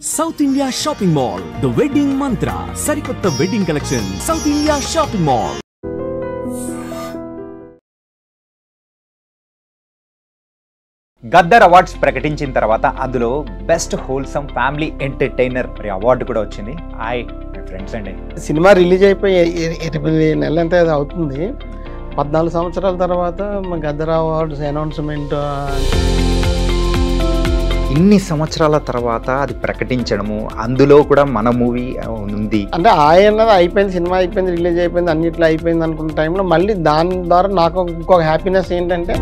South India Shopping Mall, The Wedding Mantra, Sarikotta Wedding Collection, South India Shopping Mall. Gaddar awards ప్రకటించిన తర్వాత అందులో best wholesome family entertainer మరి award కూడా వచ్చింది. Hi my friends అండి. Cinema release అయిపోయి 8 నెలలు ఎంత అవుతుంది. 14 సంవత్సరాల తర్వాత గద్దర్ అవార్డ్స్ అనౌన్స్మెంట్. ఇన్ని సంవత్సరాల తర్వాత అది ప్రకటించడము, అందులో కూడా మన మూవీ ఉంది అంటే ఆయనది అయిపోయింది, సినిమా అయిపోయింది, రిలీజ్ అయిపోయింది, అన్నిట్లో అయిపోయింది అనుకున్న టైంలో మళ్ళీ దాని ద్వారా నాకు ఇంకొక హ్యాపీనెస్ ఏంటంటే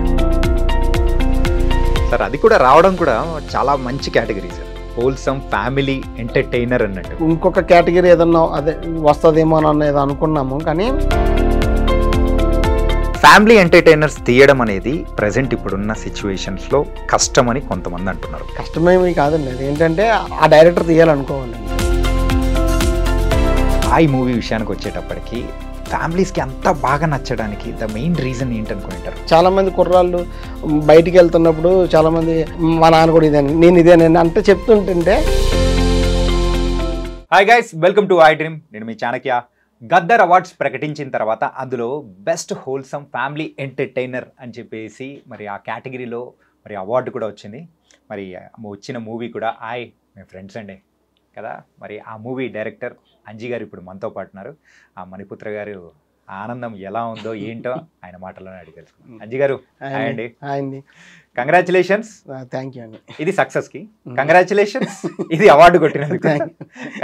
సార్ అది కూడా రావడం కూడా చాలా మంచి category sir. Wholesome family entertainer అన్నట్టు ఇంకొక కేటగిరీ ఏదన్నా అదే వస్తుందేమో అనేది అనుకున్నాము. కానీ ఫ్యామిలీ ఎంటర్టైనర్స్ తీయడం అనేది ప్రజెంట్ ఇప్పుడున్న సిచ్యువేషన్స్లో కష్టమని కొంతమంది అంటున్నారు. కష్టమేమీ కాదండి, అది ఏంటంటే ఆ డైరెక్టర్ తీయాలనుకోవాలి. ఈ మూవీ విషయానికి వచ్చేటప్పటికి ఫ్యామిలీస్కి అంత బాగా నచ్చడానికి ద మెయిన్ రీజన్ ఏంటనుకుంటారు? చాలామంది కుర్రాళ్ళు బయటికి వెళ్తున్నప్పుడు చాలామంది మా నాన్న కూడా ఇదే, నేను ఇదేనండి అంటే చెప్తుంటుంటే. Hi guys, welcome to I dream. నేను మీ చాణక్య. గద్దర్ అవార్డ్స్ ప్రకటించిన తర్వాత అందులో బెస్ట్ హోల్సమ్ ఫ్యామిలీ ఎంటర్టైనర్ అని చెప్పేసి మరి ఆ కేటగిరీలో మరి అవార్డు కూడా వచ్చింది. మరి వచ్చిన మూవీ కూడా హాయ్ మై ఫ్రెండ్స్ అండి కదా. మరి ఆ మూవీ డైరెక్టర్ అంజీ గారు ఇప్పుడు మనతో పాటు ఉన్నారు. ఆ మణిపుత్ర గారు ఆనందం ఎలా ఉందో ఏంటో ఆయన మాటల్లోనే అడిగి తెలుసుకున్నాం. అంజీ గారు హాయ్ అండి. హాయ్ అండి. కంగ్రాచులేషన్స్. థ్యాంక్ యూ అండి. ఇది సక్సెస్కి కంగ్రాచులేషన్స్, ఇది అవార్డు కొట్టినందుకు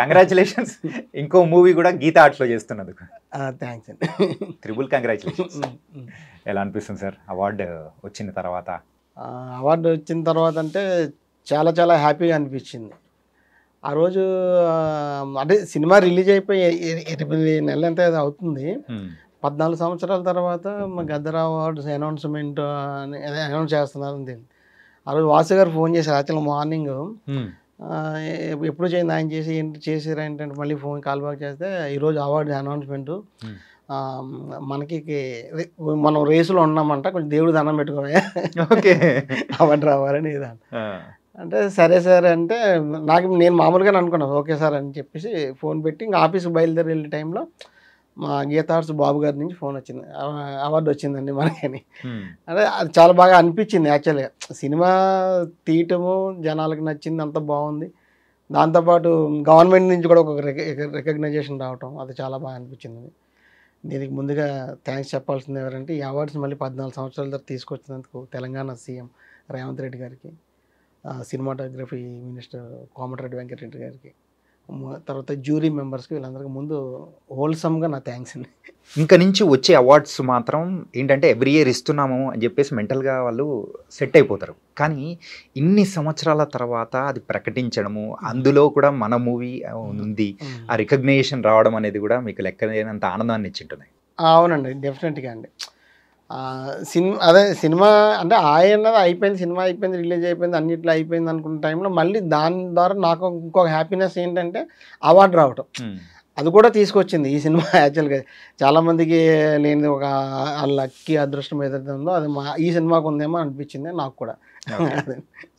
కంగ్రాచులేషన్స్. ఇంకో మూవీ కూడా గీతా ఆర్ట్స్లో చేస్తున్నందుకు థ్యాంక్స్ అండి. Triple congratulations. ఎలా అనిపిస్తుంది సార్ అవార్డు వచ్చిన తర్వాత? అవార్డు వచ్చిన తర్వాత అంటే చాలా చాలా హ్యాపీగా అనిపించింది. ఆ రోజు అంటే సినిమా రిలీజ్ అయిపోయి 8 నెలలు ఎంత అవుతుంది. 14 సంవత్సరాల తర్వాత గద్దర్ అవార్డ్స్ అనౌన్స్మెంట్ అనౌన్స్ చేస్తున్నారు అని తెలియదు. ఆ రోజు వాసు గారు ఫోన్ చేశారు. యాక్చువల్ మార్నింగ్ ఎప్పుడు చేయండి ఆయన చేసి ఏంటి చేసారు ఏంటంటే మళ్ళీ ఫోన్ కాల్ బ్యాక్ చేస్తే ఈరోజు అవార్డు అనౌన్స్మెంట్ మనకి మనం రేసులో ఉన్నామంట, కొంచెం దేవుడు దండం పెట్టుకోవే ఓకే అవార్డు రావాలని ఇదాన్ని అంటే సరే సార్ అంటే నేను మామూలుగానే అనుకున్నాను ఓకే సార్ అని చెప్పేసి ఫోన్ పెట్టి ఇంకా ఆఫీస్కి బయలుదేరి వెళ్ళే టైంలో మా గీతా ఆర్ట్స్ బాబు గారి నుంచి ఫోన్ వచ్చింది, అవార్డు వచ్చిందండి మనకని. అంటే అది చాలా బాగా అనిపించింది. యాక్చువల్గా సినిమా తీయటము జనాలకు నచ్చింది, అంత బాగుంది. దాంతోపాటు గవర్నమెంట్ నుంచి కూడా ఒక రికగ్నైజేషన్ రావటం అది చాలా బాగా అనిపించింది. దీనికి ముందుగా థ్యాంక్స్ చెప్పాల్సింది ఎవరంటే ఈ అవార్డ్స్ మళ్ళీ 14 సంవత్సరాల తర్వాత తీసుకొచ్చినందుకు తెలంగాణ సీఎం రేవంత్ రెడ్డి గారికి, సినిమాటోగ్రఫీ మినిస్టర్ కోమటిరెడ్డి వెంకటరెడ్డి గారికి, తర్వాత జ్యూరీ మెంబర్స్కి, వీళ్ళందరికీ ముందు హోల్సమ్గా నా థ్యాంక్స్ అండి. ఇంకా నుంచి వచ్చే అవార్డ్స్ మాత్రం ఏంటంటే ఎవ్రీ ఇయర్ ఇస్తున్నాము అని చెప్పేసి మెంటల్గా వాళ్ళు సెట్ అయిపోతారు. కానీ ఇన్ని సంవత్సరాల తర్వాత అది ప్రకటించడము, అందులో కూడా మన మూవీ ఉంది, ఆ రికగ్నేషన్ రావడం అనేది కూడా మీకు లెక్కలేనంత ఆనందాన్ని ఇచ్చింటుంది. అవునండి, డెఫినెట్గా అండి. సినిమా అంటే ఆయనది అయిపోయింది, సినిమా అయిపోయింది, రిలీజ్ అయిపోయింది, అన్నిట్లో అయిపోయింది అనుకున్న టైంలో మళ్ళీ దాని ద్వారా నాకు ఇంకొక హ్యాపీనెస్ ఏంటంటే అవార్డు రావటం. అది కూడా తీసుకొచ్చింది ఈ సినిమా. యాక్చువల్గా చాలామందికి లేని ఒక లక్కీ అదృష్టం ఏదైతే ఉందో అది ఈ సినిమాకు ఉందేమో అనిపించింది నాకు కూడా.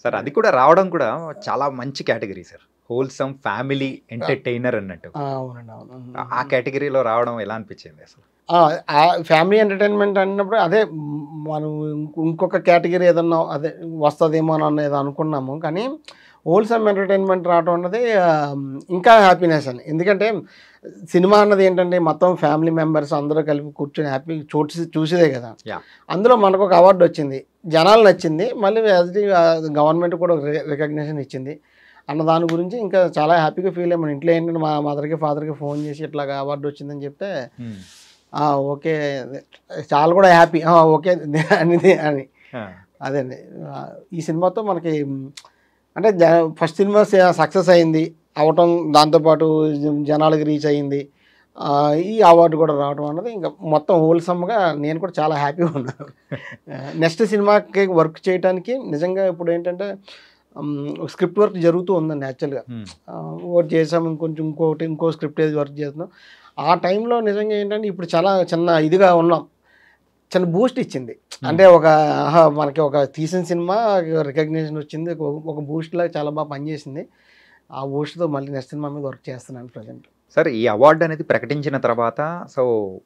సార్ అది కూడా రావడం కూడా చాలా మంచి category sir. Wholesome family entertainer అన్నట్టు. అవునండి, అవును. ఆ కేటగిరీలో రావడం ఎలా అనిపించింది అసలు? ఫ్యామిలీ ఎంటర్టైన్మెంట్ అన్నప్పుడు అదే మనం ఇంకొక కేటగిరీ ఏదన్నా అదే వస్తుందేమో అనేది అనుకున్నాము. కానీ హోల్సమ్ ఎంటర్టైన్మెంట్ రావడం అన్నది ఇంకా హ్యాపీనెస్ అని. ఎందుకంటే సినిమా అన్నది ఏంటంటే మొత్తం ఫ్యామిలీ మెంబర్స్ అందరూ కలిపి కూర్చొని హ్యాపీ చూసేదే కదా. అందులో మనకు ఒక అవార్డు వచ్చింది, జనాలు నచ్చింది, మళ్ళీ గవర్నమెంట్ కూడా రికగ్నిషన్ ఇచ్చింది అన్న దాని గురించి ఇంకా చాలా హ్యాపీగా ఫీల్ అయ్యాము. ఇంట్లో ఏంటంటే మా మదర్కి ఫాదర్కి ఫోన్ చేసి ఇట్లాగా అవార్డు వచ్చిందని చెప్తే ఓకే చాలా కూడా హ్యాపీ ఓకే అనేది అని. అదే అండి ఈ సినిమాతో మనకి అంటే ఫస్ట్ సినిమా సక్సెస్ అయింది అవటం, దాంతోపాటు జనాలకి రీచ్ అయ్యింది, ఈ అవార్డు కూడా రావడం అన్నది ఇంకా మొత్తం హోల్సమ్గా నేను కూడా చాలా హ్యాపీగా ఉన్నాను. నెక్స్ట్ సినిమాకి వర్క్ చేయడానికి నిజంగా ఇప్పుడు ఏంటంటే స్క్రిప్ట్ వర్క్ జరుగుతూ ఉందండి. యాక్చువల్గా వర్క్ చేసాం, ఇంకో స్క్రిప్ట్ ఏది వర్క్ చేస్తున్నాం. ఆ టైంలో నిజంగా ఏంటంటే ఇప్పుడు చాలా చిన్న ఇదిగా ఉన్నాం, చిన్న బూస్ట్ ఇచ్చింది. అంటే మనకి ఒక తీసిన సినిమా రికగ్నిషన్ వచ్చింది, ఒక బూస్ట్ లాగా చాలా బాగా పనిచేసింది. ఆ ఊషతో మళ్ళీ నెక్స్ట్ సినిమా మీద వర్క్ చేస్తున్నాను ప్రజెంట్. సార్ ఈ అవార్డు అనేది ప్రకటించిన తర్వాత సో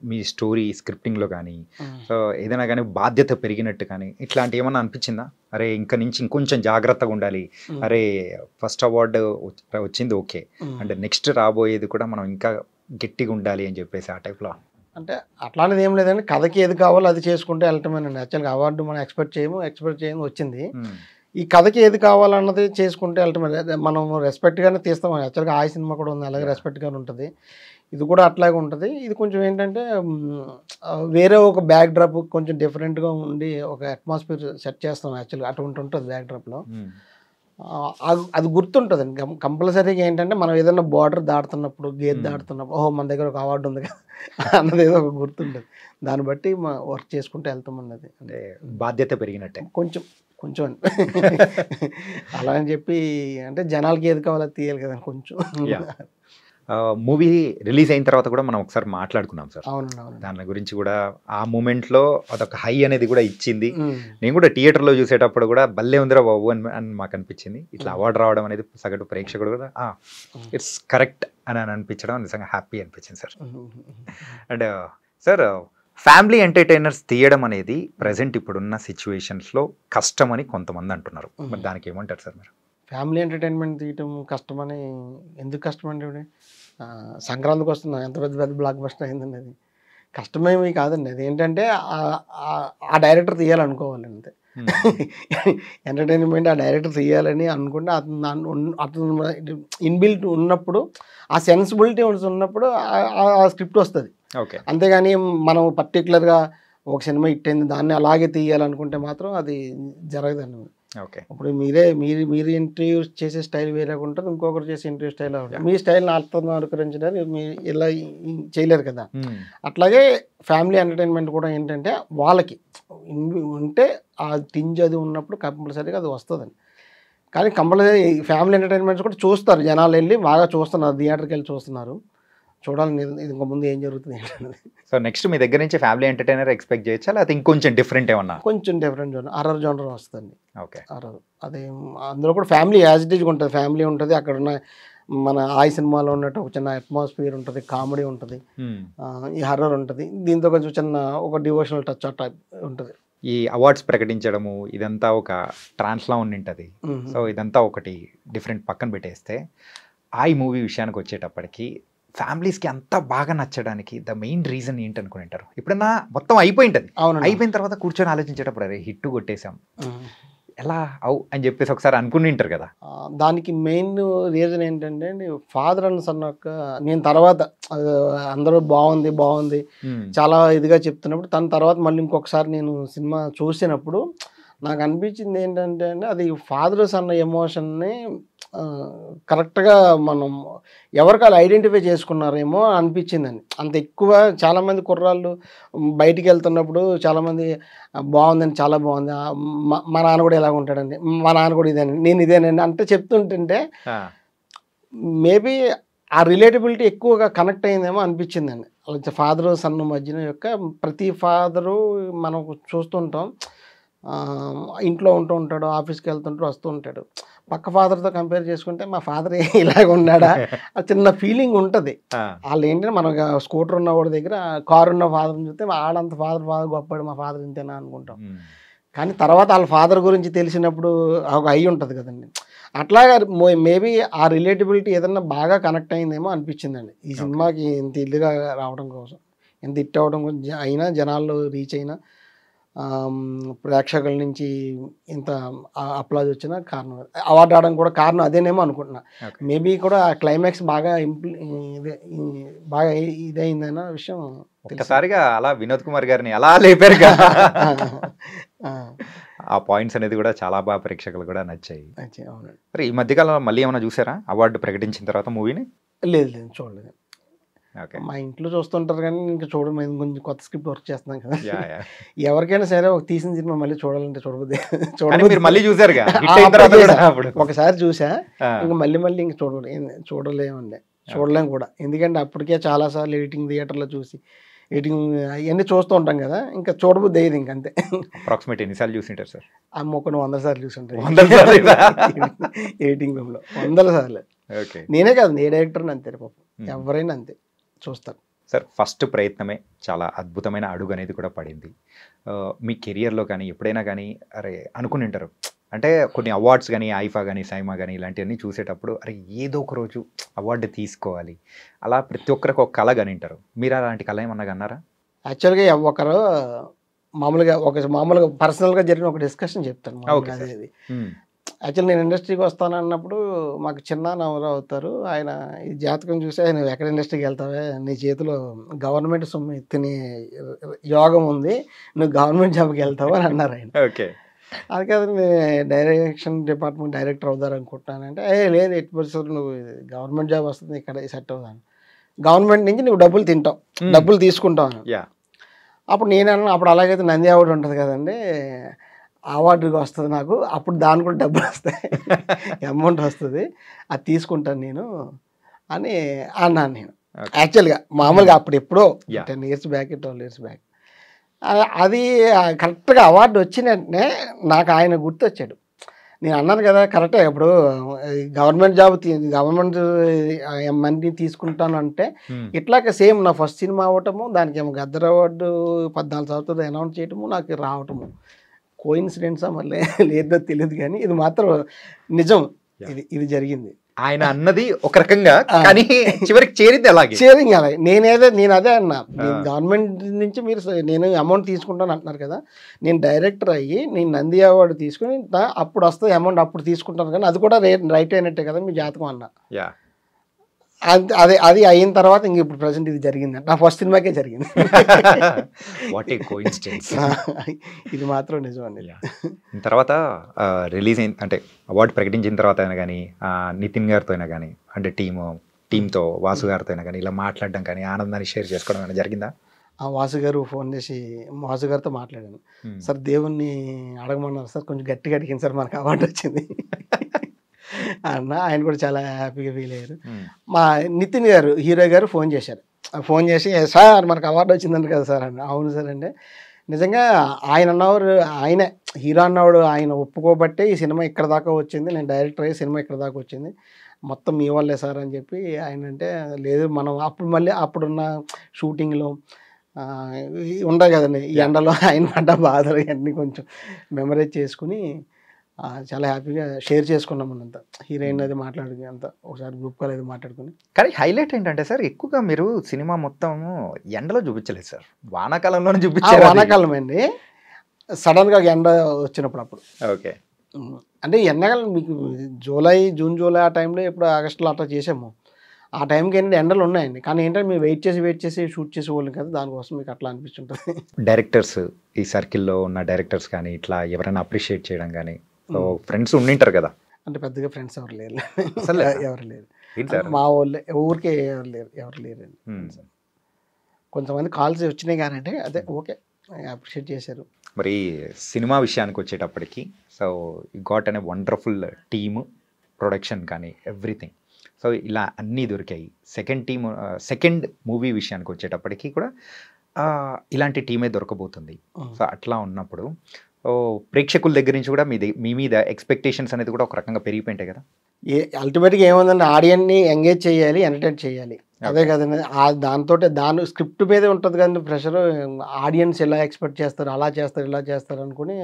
మీ స్టోరీ స్క్రిప్టింగ్లో కానీ సో ఏదైనా కానీ బాధ్యత పెరిగినట్టు కానీ ఇట్లాంటి ఏమన్నా అనిపించిందా? అరే ఇంకా నుంచి ఇంకొంచెం జాగ్రత్తగా ఉండాలి, అరే ఫస్ట్ అవార్డు వచ్చింది ఓకే అంటే నెక్స్ట్ రాబోయేది కూడా మనం ఇంకా గట్టిగా ఉండాలి అని చెప్పేసి ఆ టైప్లో? అంటే అట్లాంటిది ఏం లేదండి, కథకి ఏది కావాలో అది చేసుకుంటే వెళ్ళటమేనండి. యాక్చువల్గా అవార్డు మనం ఎక్స్పెక్ట్ చేయము వచ్చింది. ఈ కథకి ఏది కావాలన్నది చేసుకుంటే వెళ్ళటమే. మనం రెస్పెక్ట్గానే తీస్తాం. యాక్చువల్గా ఆ సినిమా కూడా ఉంది, అలాగే రెస్పెక్ట్గానే ఉంటుంది. ఇది కూడా అట్లాగే ఉంటుంది. ఇది కొంచెం ఏంటంటే వేరే ఒక బ్యాక్ డ్రాప్ కొంచెం డిఫరెంట్గా ఉండి ఒక అట్మాస్ఫియర్ సెట్ చేస్తాం. యాక్చువల్గా అటువంటి ఉంటుంది బ్యాక్ డ్రాప్లో. అది గుర్తుంటుందండి కంపల్సరీగా. ఏంటంటే మనం ఏదైనా బార్డర్ దాటుతున్నప్పుడు, గేట్ దాటుతున్నప్పుడు ఓహో మన దగ్గర ఒక అవార్డు ఉంది కదా అన్నది ఏదో ఒక గుర్తుంటుంది. దాన్ని బట్టి మా వర్క్ చేసుకుంటూ వెళ్తాం అన్నది. అంటే బాధ్యత పెరిగినట్టే కొంచెం అలా అని చెప్పి అంటే జనాలకి ఏది కావాలో తీయాలి కదా కొంచెం. మూవీ రిలీజ్ అయిన తర్వాత కూడా మనం ఒకసారి మాట్లాడుకున్నాం సార్. అవునండి. దాని గురించి కూడా ఆ మూమెంట్లో అదొక హై అనేది కూడా ఇచ్చింది. నేను కూడా థియేటర్లో చూసేటప్పుడు కూడా భలే ఉందిరా బాబు అని మాకు అనిపించింది. ఇట్లా అవార్డు రావడం అనేది సగటు ప్రేక్షకుడు కూడా ఇట్స్ కరెక్ట్ అని అనిపించడం నిజంగా హ్యాపీ అనిపించింది sir. And sir family entertainers తీయడం అనేది ప్రజెంట్ ఇప్పుడున్న సిచ్యువేషన్స్లో కష్టమని కొంతమంది అంటున్నారు. మరి దానికి ఏమంటారు సార్ మీరు? ఫ్యామిలీ ఎంటర్టైన్మెంట్ తీయటం కష్టమని ఎందుకు కష్టమండి? సంక్రాంతికి వస్తున్నా ఎంత పెద్ద బ్లాక్ బస్టర్ అయిందండి. అది కష్టమేమీ కాదండి. అది ఏంటంటే ఆ డైరెక్టర్ తీయాలనుకోవాలి అంతే. ఎంటర్టైన్మెంట్ ఆ డైరెక్టర్ తీయాలని అనుకుంటే అతను ఇన్బిల్ట్ ఉన్నప్పుడు, ఆ సెన్సిబిలిటీ ఉన్నప్పుడు ఆ స్క్రిప్ట్ వస్తుంది. అంతేగాని మనం పర్టికులర్గా ఒక సినిమా హిట్ అయింది దాన్ని అలాగే తీయాలనుకుంటే మాత్రం అది జరగదండి. ఇప్పుడు మీరు ఇంటర్వ్యూ చేసే స్టైల్ వేరేగా ఉంటుంది, ఇంకొకరు చేసే ఇంటర్వ్యూ స్టైల్ ఉంటుంది. మీ స్టైల్ని అర్థం అనుకరించడానికి మీరు ఇలా చేయలేరు కదా. అట్లాగే ఫ్యామిలీ ఎంటర్టైన్మెంట్ కూడా ఏంటంటే వాళ్ళకి ఉంటే ఆ టింజ్ అది ఉన్నప్పుడు కంపల్సరీగా అది వస్తుందండి. కానీ కంపల్సరీ ఫ్యామిలీ ఎంటర్టైన్మెంట్స్ కూడా చూస్తారు జనాలు, వెళ్ళి బాగా చూస్తున్నారు, థియేటర్కి వెళ్ళి చూస్తున్నారు. చూడాలి ఇంక ముందు ఏం జరుగుతుంది ఏంటన్నది. సో నెక్స్ట్ మీ దగ్గర నుంచి ఫ్యామిలీ ఎంటర్టైనర్ ఎక్స్పెక్ట్ చేయొచ్చా, లేకపోతే ఇంకొంచెం డిఫరెంట్ ఏమన్నా? కొంచెం డిఫరెంట్ జోనర్, హర్రర్ జోనర్ వస్తుంది. హర్రర్ అదే అందులో కూడా ఫ్యామిలీ యాజ్ ఇట్ ఈజ్ ఉంటుంది. ఫ్యామిలీ ఉంటుంది, అక్కడ ఉన్న మన ఆయి సినిమాలో ఉన్నట్టు ఒక చిన్న అట్మాస్ఫియర్ ఉంటుంది, కామెడీ ఉంటుంది, ఈ హర్రర్ ఉంటుంది. దీంతో కొంచెం చిన్న ఒక డివోషనల్ టచ్ టైప్ ఉంటుంది. ఈ అవార్డ్స్ ప్రకటించడము ఇదంతా ఒక ట్రాన్స్లా ఉండింటది. సో ఇదంతా ఒకటి డిఫరెంట్ పక్కన పెట్టేస్తే ఆయి మూవీ విషయానికి వచ్చేటప్పటికి ఫ్యామిలీస్కి అంతా బాగా నచ్చడానికి ద మెయిన్ రీజన్ ఏంటనుకుని అంటారు? ఎప్పుడన్నా మొత్తం అయిపోయింటది, అయిపోయిన తర్వాత కూర్చొని ఆలోచించేటప్పుడు అరే హిట్ కొట్టేశాం ఎలా అని చెప్పేసి ఒకసారి అనుకుని ఉంటారు కదా. దానికి మెయిన్ రీజన్ ఏంటంటే ఫాదర్ అండ్ సన్ యొక్క నేను తర్వాత అందరూ బాగుంది చాలా ఇదిగా చెప్తున్నప్పుడు తన తర్వాత మళ్ళీ ఇంకొకసారి నేను సినిమా చూసినప్పుడు నాకు అనిపించింది ఏంటంటే అది ఫాదర్ సన్ ఎమోషన్ని కరెక్ట్గా మనం ఎవరికాలు ఐడెంటిఫై చేసుకున్నారేమో అనిపించిందండి. అంత ఎక్కువ చాలామంది కుర్రాళ్ళు బయటికి వెళ్తున్నప్పుడు చాలామంది బాగుందండి, చాలా బాగుంది, మా నాన్న కూడా ఎలాగ ఉంటాడండి, మా నాన్న కూడా ఇదేనండి, నేను ఇదేనండి అంటే చెప్తుంటుంటే మేబీ ఆ రిలేటబిలిటీ ఎక్కువగా కనెక్ట్ అయిందేమో అనిపించిందండి. ఫాదరు సన్ను మధ్యన యొక్క ప్రతి ఫాదరు మనం చూస్తుంటాం, ఇంట్లో ఉంటాడు, ఆఫీస్కి వెళ్తుంటాడు, వస్తూ ఉంటాడు. పక్క ఫాదర్తో కంపేర్ చేసుకుంటే మా ఫాదర్ ఇలాగ ఉన్నాడా ఆ చిన్న ఫీలింగ్ ఉంటుంది. వాళ్ళు ఏంటంటే మన స్కూటర్ ఉన్న వాడి దగ్గర కారు ఉన్న ఫాదర్ని చూస్తే ఆడంత ఫాదర్ గొప్పడు, మా ఫాదర్ ఇంతేనా అనుకుంటాం. కానీ తర్వాత వాళ్ళ ఫాదర్ గురించి తెలిసినప్పుడు ఒక అయి ఉంటుంది కదండి. అట్లాగా మేబీ ఆ రిలేటబిలిటీ ఏదన్నా బాగా కనెక్ట్ అయిందేమో అనిపించిందండి ఈ సినిమాకి ఇంత ఇల్లుగా రావడం కోసం, ఇంత హిట్ అవ్వడం అయినా, జనాల్లో రీచ్ అయినా, ప్రేక్షకుల నుంచి ఇంత అప్లాజ్ వచ్చిన కారణం, అవార్డు రావడం కూడా కారణం అదేనేమో అనుకుంటున్నా. మేబీ కూడా క్లైమాక్స్ బాగా ఇదైందన్న విషయం ఒక్కసారిగా అలా వినోద్ కుమార్ గారిని అలా లేపారు ఆ పాయింట్స్ అనేది కూడా చాలా బాగా ప్రేక్షకులు కూడా నచ్చాయి. మరి ఈ మధ్యకాలంలో మళ్ళీ ఏమైనా చూసారా అవార్డు ప్రకటించిన తర్వాత మూవీని? లేదు చూడలేదు. మా ఇంట్లో చూస్తుంటారు కానీ ఇంకా చూడడం కొంచెం కొత్త స్క్రిప్ట్ వర్క్ చేస్తున్నాం కదా. ఎవరికైనా సరే ఒక తీసిన సినిమా మళ్ళీ చూడాలంటే చూడబోద్ది. మళ్ళీ చూసారు ఒకసారి చూసా, ఇంకా మళ్ళీ ఇంక చూడలేమండి, చూడలేం కూడా. ఎందుకంటే అప్పటికే చాలాసార్లు ఎడిటింగ్ థియేటర్లో చూసి ఎడిటింగ్ అవన్నీ చూస్తూ ఉంటాం కదా, ఇంకా చూడబోద్ది అయ్యేది ఇంకంతే. అప్రాక్సిమేట్ ఎన్నిసార్లు చూసింటారు సార్? అమ్మ ఒక 100 సార్లు చూసి ఉంటాయి ఎడిటింగ్ రూమ్లో, 100 సార్లు. ఓకే నేనే కాదు, ఏ డైరెక్టర్ని అంతే పాపం, ఎవరైనా అంతే చూస్తారు. సార్ ఫస్ట్ ప్రయత్నమే చాలా అద్భుతమైన అడుగు అనేది కూడా పడింది. మీ కెరియర్లో కానీ ఎప్పుడైనా కానీ అరే అనుకుని ఉంటారు, అంటే కొన్ని అవార్డ్స్ కానీ ఐఫా కానీ సైమా కానీ ఇలాంటివన్నీ చూసేటప్పుడు అరే ఏదో ఒక రోజు అవార్డు తీసుకోవాలి, అలా ప్రతి ఒక్కరికి ఒక కళ కానీ ఉంటారు. మీరు అలాంటి కళ ఏమన్నా అన్నారా? యాక్చువల్గా ఒకరు మామూలుగా పర్సనల్గా జరిగిన ఒక డిస్కషన్ చెప్తాను. Okay sir. అది యాక్చువల్ నేను ఇండస్ట్రీకి వస్తానన్నప్పుడు మాకు చిన్న నవరు అవుతారు ఆయన, ఈ జాతకం చూసి నువ్వు ఎక్కడ ఇండస్ట్రీకి వెళ్తావే, నీ చేతిలో గవర్నమెంట్ సొమ్ము ఎత్తిని యోగం ఉంది, నువ్వు గవర్నమెంట్ జాబ్కి వెళ్తావు అని అన్నారు ఆయన. ఓకే. అది కాదు నేను డైరెక్షన్ డిపార్ట్మెంట్ డైరెక్టర్ అవుతారు అనుకుంటున్నానంటే, లేదు 8% నువ్వు గవర్నమెంట్ జాబ్ వస్తుంది ఇక్కడ సెట్ అవుతాను, గవర్నమెంట్ నుంచి నువ్వు డబ్బులు తింటావు, డబ్బులు తీసుకుంటావు. అప్పుడు నేనన్నా, అప్పుడు అలాగైతే నంది అవార్డు ఉంటుంది కదండి, అవార్డుకి వస్తుంది నాకు, అప్పుడు దాని కూడా డబ్బులు వస్తాయి, అమౌంట్ వస్తుంది, అది తీసుకుంటాను నేను అని అన్నాను నేను. యాక్చువల్గా మామూలుగా అప్పుడు ఎప్పుడో 10 years బ్యాక్ 12 years బ్యాక్ అది కరెక్ట్గా అవార్డు వచ్చిన వెంటనే నాకు ఆయన గుర్తొచ్చాడు. నేను అన్నాను కదా కరెక్టే, ఇప్పుడు గవర్నమెంట్ జాబ్ గవర్నమెంట్ మనీ తీసుకుంటాను అంటే ఇట్లాగే సేమ్ నా ఫస్ట్ సినిమా అవ్వటము, దానికి ఏమో గద్దర్ అవార్డు 14 సంవత్సరాలు అనౌన్స్ చేయటము, నాకు రావటము కోఇన్సిడెన్సా మళ్ళీ లేదో తెలియదు, కానీ ఇది మాత్రం నిజం, ఇది జరిగింది. ఆయన అన్నది ఒక రకంగా, కానీ చివరికి చేరింది అలాగే. నేను అదే అన్నా, గవర్నమెంట్ నుంచి మీరు నేను అమౌంట్ తీసుకుంటాను అంటున్నారు కదా, నేను డైరెక్టర్ అయ్యి నేను నంది అవార్డు తీసుకుని అప్పుడు వస్తుంది అమౌంట్, అప్పుడు తీసుకుంటాను, కానీ అది కూడా రైట్ అయినట్టే కదా మీ జాతకం అన్న. అది అయిన తర్వాత ఇంక ఇప్పుడు ప్రజెంట్ ఇది జరిగింది, నా ఫస్ట్ సినిమాకే జరిగింది. ఇది మాత్రం నిజం అండి. తర్వాత రిలీజ్ అయిన అంటే అవార్డు ప్రకటించిన తర్వాత అయినా కానీ నితిన్ గారితో అయినా కానీ, అంటే టీంతో వాసు గారితో అయినా కానీ ఇలా మాట్లాడడం కానీ ఆనందాన్ని షేర్ చేసుకోవడం అయినా జరిగిందా? వాసు గారు ఫోన్ చేసి వాసు గారితో మాట్లాడాను, సార్ దేవుణ్ణి అడగమన్నారు సార్, కొంచెం గట్టిగా అడిగింది సార్, మనకు అవార్డు వచ్చింది అన్న. ఆయన కూడా చాలా హ్యాపీగా ఫీల్ అయ్యారు. మా నితిన్ గారు హీరో గారు ఫోన్ చేశారు, ఫోన్ చేసి సార్ మనకు అవార్డు వచ్చిందంట కదా సార్ అన్న. అవును సార్ అంటే, నిజంగా ఆయన అన్నవారు, ఆయన హీరో అన్నవాడు ఆయన ఒప్పుకోబట్టే ఈ సినిమా ఇక్కడ దాకా వచ్చింది, నేను డైరెక్టర్ అయ్యి సినిమా ఇక్కడ దాకా వచ్చింది, మొత్తం మీ వాళ్ళే సార్ అని చెప్పి ఆయన అంటే, లేదు మనం అప్పుడు మళ్ళీ అప్పుడున్న షూటింగ్లో ఉంటాయి కదండి, ఈ ఎండలో ఆయన పడ్డ బాధలు ఇవన్నీ కొంచెం మెమరైజ్ చేసుకుని చాలా హ్యాపీగా షేర్ చేసుకున్నాం అన్నంత, హీరోయిన్ అది మాట్లాడుకుని అంతా ఒకసారి గ్రూప్ కాల్ అది మాట్లాడుకుని. కానీ హైలైట్ ఏంటంటే సార్, ఎక్కువగా మీరు సినిమా మొత్తం ఎండలో చూపించలేదు సార్, వానాకాలంలోనే చూపించారు. వానాకాలం అండి, సడన్గా ఎండ వచ్చినప్పుడు అప్పుడు. ఓకే. అంటే ఎండాకాలం మీకు జూన్ జూలై ఆ టైంలో ఇప్పుడు ఆగస్టులో అట్లా చేసాము, ఆ టైంకి ఏంటంటే ఎండలు ఉన్నాయండి, కానీ ఏంటంటే మేము వెయిట్ చేసి షూట్ చేసేవాళ్ళం కదా, దానికోసం మీకు అట్లా అనిపిస్తుంటుంది. డైరెక్టర్స్ ఈ సర్కిల్లో ఉన్న డైరెక్టర్స్ కానీ ఇట్లా ఎవరైనా అప్రిషియేట్ చేయడం కానీ ఫ్రెండ్స్ ఉండింటారు కదా? అంటే పెద్దగా ఫ్రెండ్స్ ఎవరు లేరు, ఎవరు లేరు, మా వాళ్ళే ఊరికే ఎవరు లేరండి. కొంతమంది కాల్స్ వచ్చినాయి కానీ అంటే అదే ఓకే అప్రిషియేట్ చేశారు. మరి సినిమా విషయానికి వచ్చేటప్పటికి, సో యూ గాట్ అనే వండర్ఫుల్ టీమ్, ప్రొడక్షన్ కానీ ఎవ్రీథింగ్, సో ఇలా అన్నీ దొరికాయి. సెకండ్ మూవీ విషయానికి వచ్చేటప్పటికి కూడా ఇలాంటి టీమే దొరకబోతుంది. సో అట్లా ఉన్నప్పుడు ప్రేక్షకుల దగ్గర నుంచి కూడా మీ మీద ఎక్స్పెక్టేషన్స్ అనేది కూడా ఒక రకంగా పెరిగిపోయింటాయి కదా? అల్టిమేట్గా ఏముందంటే ఆడియన్ని ఎంగేజ్ చేయాలి, ఎంటర్టైన్ చేయాలి, అదే కదండి. దాంతో దాని స్క్రిప్ట్ మీదే ఉంటుంది కదండి ప్రెషర్, ఆడియన్స్ ఎలా ఎక్స్పెక్ట్ చేస్తారు, అలా చేస్తారు ఇలా చేస్తారు అనుకుని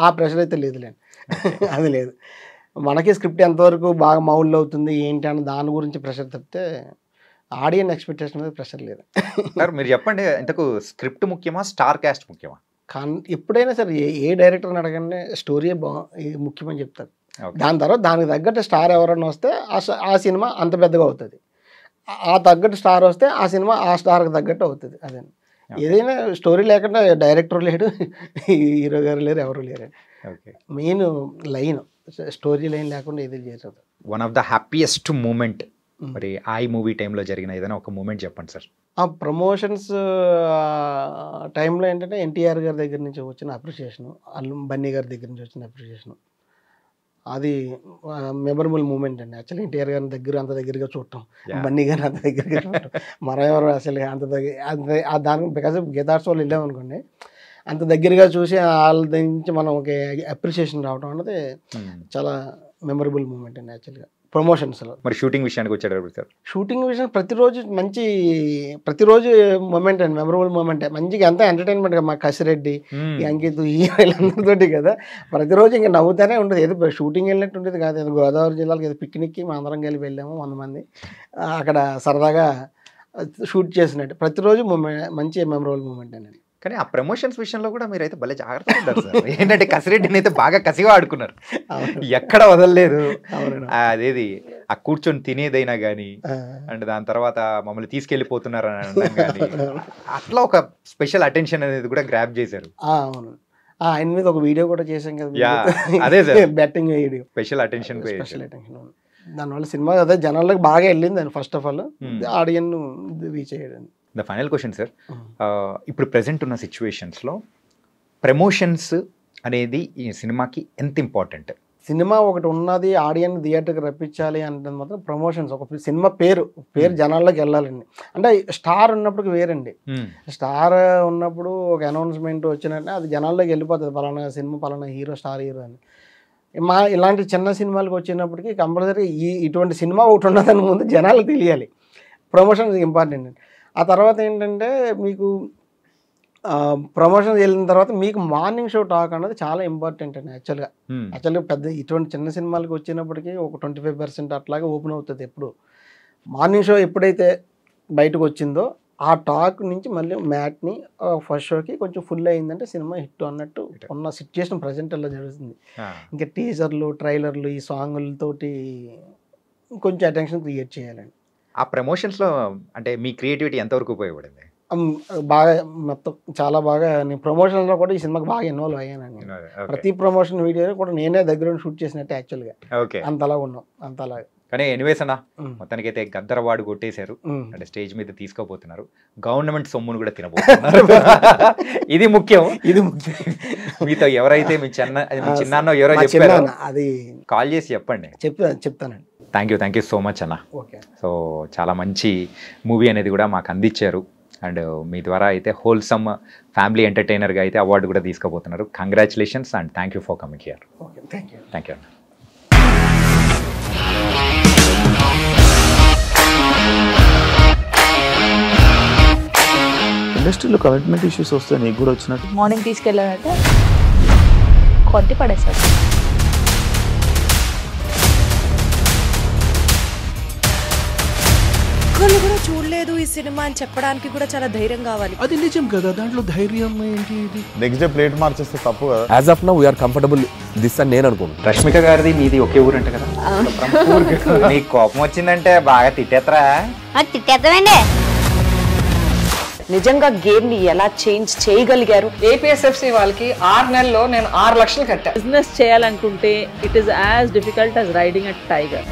ఆ ప్రెషర్ అయితే లేదులేండి. అది లేదు, మనకి స్క్రిప్ట్ ఎంతవరకు బాగా మౌల్డ్ అవుతుంది ఏంటి అని దాని గురించి ప్రెషర్ తప్పితే ఆడియన్ ఎక్స్పెక్టేషన్ మీద ప్రెషర్ లేదు. సార్ మీరు చెప్పండి, ఇంతకు స్క్రిప్ట్ ముఖ్యమా, స్టార్ కాస్ట్ ముఖ్యమా? ఎప్పుడైనా సరే ఏ డైరెక్టర్ని అడగండి స్టోరీ ముఖ్యమని చెప్తారు, దాని తర్వాత దానికి తగ్గట్టు స్టార్ ఎవరన్నా వస్తే ఆ సినిమా అంత పెద్దగా అవుతుంది, ఆ తగ్గట్టు స్టార్ వస్తే ఆ సినిమా ఆ స్టార్కి తగ్గట్టు అవుతుంది. అదే ఏదైనా స్టోరీ లేకుండా డైరెక్టర్ లేడు, హీరో గారు లేరు, ఎవరు లేరు. మెయిన్ లైన్, స్టోరీ లైన్ లేకుండా ఏది చేస్తుంది. One of the happiest moment మరి ఐ మూవీ టైంలో జరిగిన ఏదైనా ఒక మూమెంట్ చెప్పండి సార్. ఆ ప్రమోషన్స్ టైంలో ఏంటంటే ఎన్టీఆర్ గారి దగ్గర నుంచి వచ్చిన అప్రిషియేషను, బన్నీ గారి దగ్గర నుంచి వచ్చిన అప్రిషియేషను, అది మెమరబుల్ మూమెంట్ అండి. యాక్చువల్లీ ఎన్టీఆర్ గారిని అంత దగ్గరగా చూడటం, బన్నీ గారిని అంత దగ్గరగా చూడటం, మరెవరు అసలు అంత దగ్గర దానికి బికాజ్ గీతార్స్ వాళ్ళు వెళ్ళామనుకోండి, అంత దగ్గరగా చూసి వాళ్ళ నుంచి మనం ఒక అప్రిషియేషన్ రావడం అన్నది చాలా మెమరబుల్ మూమెంట్ అండి యాక్చువల్గా. ప్రమోషన్స్లో. మరి షూటింగ్ విషయానికి వచ్చేటప్పుడు సార్, షూటింగ్ విషయం ప్రతిరోజు మూమెంట్ అండి, మెమరబుల్ మూమెంట్. మంచిగా అంతా ఎంటర్టైన్మెంట్గా మా కసిరెడ్డి, ఈ అంకిత్, ఈ వీళ్ళందరితోటి కదా ప్రతిరోజు ఇంకా నవ్వుతానే ఉంటుంది. ఏదో షూటింగ్ వెళ్ళినట్టు ఉంటుంది కాదు, ఏదో గోదావరి జిల్లాకి ఏదో పిక్నిక్కి మా అందరం కలిపి వెళ్ళాము 100 మంది, అక్కడ సరదాగా షూట్ చేసినట్టు. ప్రతిరోజు మంచి మెమరబుల్ మూమెంట్ అండి. కానీ ఆ ప్రమోషన్స్ విషయంలో కూడా మీరైతే భలే జాగ్రత్తగా ఉంటారు సార్. ఏంటంటే కసిరెడ్డిని అయితే బాగా కసిగా ఆడుకున్నారు, ఎక్కడ వదలలేదు. అదేది ఆ కూర్చొని తినేదైనా కానీ, అండ్ దాని తర్వాత మమ్మల్ని తీసుకెళ్ళిపోతున్నారు అని అనడం కానీ, అట్లా ఒక స్పెషల్ అటెన్షన్ అనేది కూడా గ్రాప్ చేశారు. అవును, ఆయన మీద ఒక వీడియో కూడా చేశాం కదా, అదే sir batting video, special attention. దానివల్ల సినిమా అదే జనాలకు బాగా వెళ్ళింది అని first of all audience reach అయ్యాడు. ద ఫైనల్ క్వశ్చన్ సార్, ఇప్పుడు ప్రెసెంట్ ఉన్న సిచ్యువేషన్స్లో ప్రమోషన్స్ అనేది ఈ సినిమాకి ఎంత ఇంపార్టెంట్? సినిమా ఒకటి ఉన్నది, ఆడియన్ థియేటర్కి రప్పించాలి అంటే మాత్రం ప్రమోషన్స్, ఒక సినిమా పేరు జనాల్లోకి వెళ్ళాలండి. అంటే స్టార్ ఉన్నప్పుడు వేరండి, స్టార్ ఉన్నప్పుడు ఒక అనౌన్స్మెంట్ వచ్చినట్టే అది జనాల్లోకి వెళ్ళిపోతుంది, పలానా సినిమా పలానా హీరో, స్టార్ హీరో అని. ఇలాంటి చిన్న సినిమాలకు వచ్చినప్పటికీ కంపల్సరీ ఇటువంటి సినిమా ఒకటి ఉన్నదని ముందు జనాలకు తెలియాలి. ప్రమోషన్ ఇంపార్టెంట్ అండి. ఆ తర్వాత ఏంటంటే మీకు ప్రమోషన్ వెళ్ళిన తర్వాత మీకు మార్నింగ్ షో టాక్ అన్నది చాలా ఇంపార్టెంట్ అండి. యాక్చువల్గా పెద్ద ఇటువంటి చిన్న సినిమాలకు వచ్చినప్పటికీ ఒక 25% అట్లాగే ఓపెన్ అవుతుంది. ఎప్పుడు మార్నింగ్ షో ఎప్పుడైతే బయటకు వచ్చిందో ఆ టాక్ నుంచి మళ్ళీ మ్యాట్ని ఫస్ట్ షోకి కొంచెం ఫుల్ అయిందంటే సినిమా హిట్ అన్నట్టు ఉన్న సిచ్యుయేషన్ ప్రజెంట్ అలా జరుగుతుంది. ఇంకా టీజర్లు, ట్రైలర్లు, ఈ సాంగులతోటి కొంచెం అటెన్షన్ క్రియేట్ చేయాలండి. ఆ ప్రమోషన్స్లో అంటే మీ క్రియేటివిటీ ఎంతవరకు ఉపయోగపడింది? బాగా మొత్తం చాలా బాగా. నేను ప్రమోషన్లో కూడా ఈ సినిమాకి బాగా ఇన్వాల్వ్ అయ్యానండి. ప్రతి ప్రమోషన్ వీడియో కూడా నేనే దగ్గర షూట్ చేసినట్టు యాక్చువల్గా. అంతలా ఉన్నాం, అంతలా. కానీ ఎనీవేస్ అన్న, మొత్తానికి అయితే గద్దర్ అవార్డు కొట్టేశారు, అంటే స్టేజ్ మీద తీసుకోబోతున్నారు, గవర్నమెంట్ సొమ్మును కూడా తినబోతున్నారు. ఇది ముఖ్యం. మీతో ఎవరైతే మీ చిన్నాన్నో ఎవరో చెప్పారో అది కాల్ చేసి చెప్పండి. చెప్తానండి. థ్యాంక్ యూ సో మచ్ అన్న. సో చాలా మంచి మూవీ అనేది కూడా మాకు అందించారు, అండ్ మీ ద్వారా అయితే హోల్సమ్ ఫ్యామిలీ ఎంటర్టైనర్గా అయితే అవార్డు కూడా తీసుకోబోతున్నారు. Congratulations and thank you for coming here. Thank you అన్న. ఇండస్ట్రీలో కమిట్మెంట్ ఇష్యూస్ వస్తే నీకు కూడా వచ్చినట్టు? మార్నింగ్ తీసుకెళ్ళాడంటే కొట్టి పడేసాడు. ఒక్కళ్ళు కూడా చూడలేదు ఈ సినిమా అని చెప్పడానికి కూడా చాలా ధైర్యం కావాలి. అది నిజం కదా, దాంట్లో ధైర్యం ఏంటి? ఇది నెక్స్ట్ డే ప్లేట్ మార్చేస్తే తప్పు కదా. As of now we are comfortable this అని నేను అనుకుంటున్నాను. రష్మిక గారిది మీది ఒకే ఊరు అంట కదా? నీకు కోపం వచ్చిందంటే బాగా తిట్టేత్తరా? తిట్టేద్దామండి. నిజంగా గేమ్ ని ఎలా చేంజ్ చేయగలిగారు? ఏపీఎస్ఎఫ్సి వాళ్ళకి 6 నెలల్లో నేను 6 లక్షలు కట్టా. బిజినెస్ చేయాలనుకుంటే it is as difficult as riding a tiger.